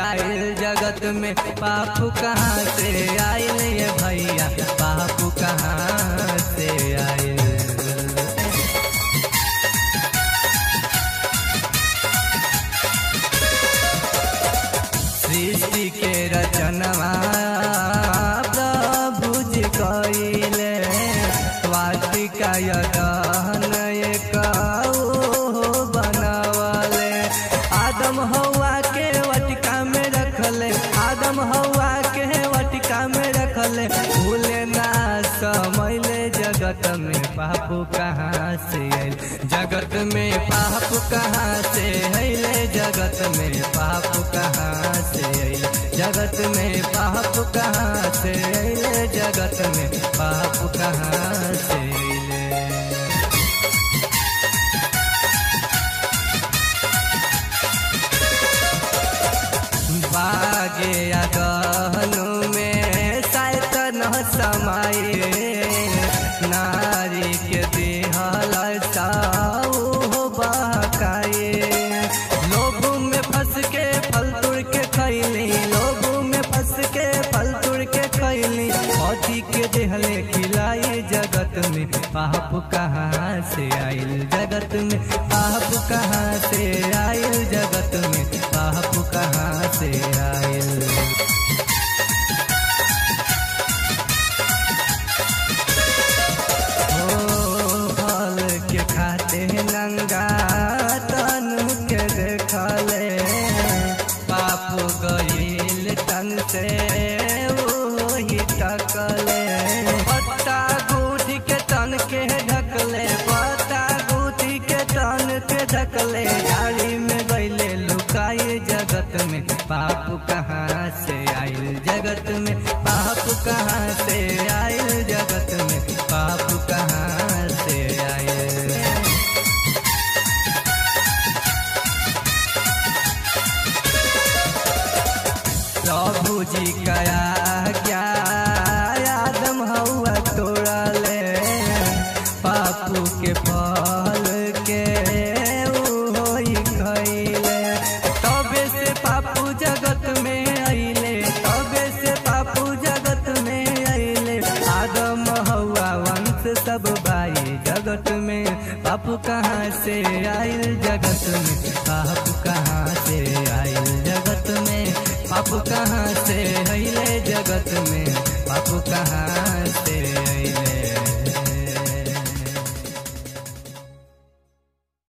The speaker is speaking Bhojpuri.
आयल जगत में पाप कहाँ से आयल ये भैया पाप कहाँ से आयल। सृष्टि के रचनवा प्रभु जी कइले वाटिका यदन एक बनवले आदम हवा के वाटिका में रखले आदम हवा के वाटिका में रखले भूले ना समझले जगत में पाप कहाँ से आयल जगत में पाप कहाँ से आइले जगत में पाप कहाँ से आइले जगत में पाप कहाँ से आइले जगत में पाप कहाँ से आइले। बागे अगहनु में शैतान समाये नारी के देहल साऊ बहकाए लोगों में फंस के फल तुड़ के खैली लोगों में फंस के फल तुड़ के खैली अथी के देहले खिलाए जगत में पाप कहाँ से आयल जगत में पाप कहाँ से आयल जगत में पाप कहाँ से आयल। खाते नंगा तनु के देखले पाप गईल तन से वही टकले पत्ता गुठी के तन के ढकले पत्ता गुठी के तन के ढकले झाड़ी में गईले लुकाए जगत में पाप कहाँ से आयल जगत में पाप कहाँ से आयल जगत में पाप कहाँ से आयल। प्रभु जी कया क्या आदम हवा तोड़ले पापू के फल के वही खैले तबे से पापू जगत में अइले तबे से पापू जगत में अइले आदम हवा वंश सब भाई जगत में पाप कहाँ से आयल जगत में पाप कहाँ से आयल जगत में पाप कहाँ से आइले जगत में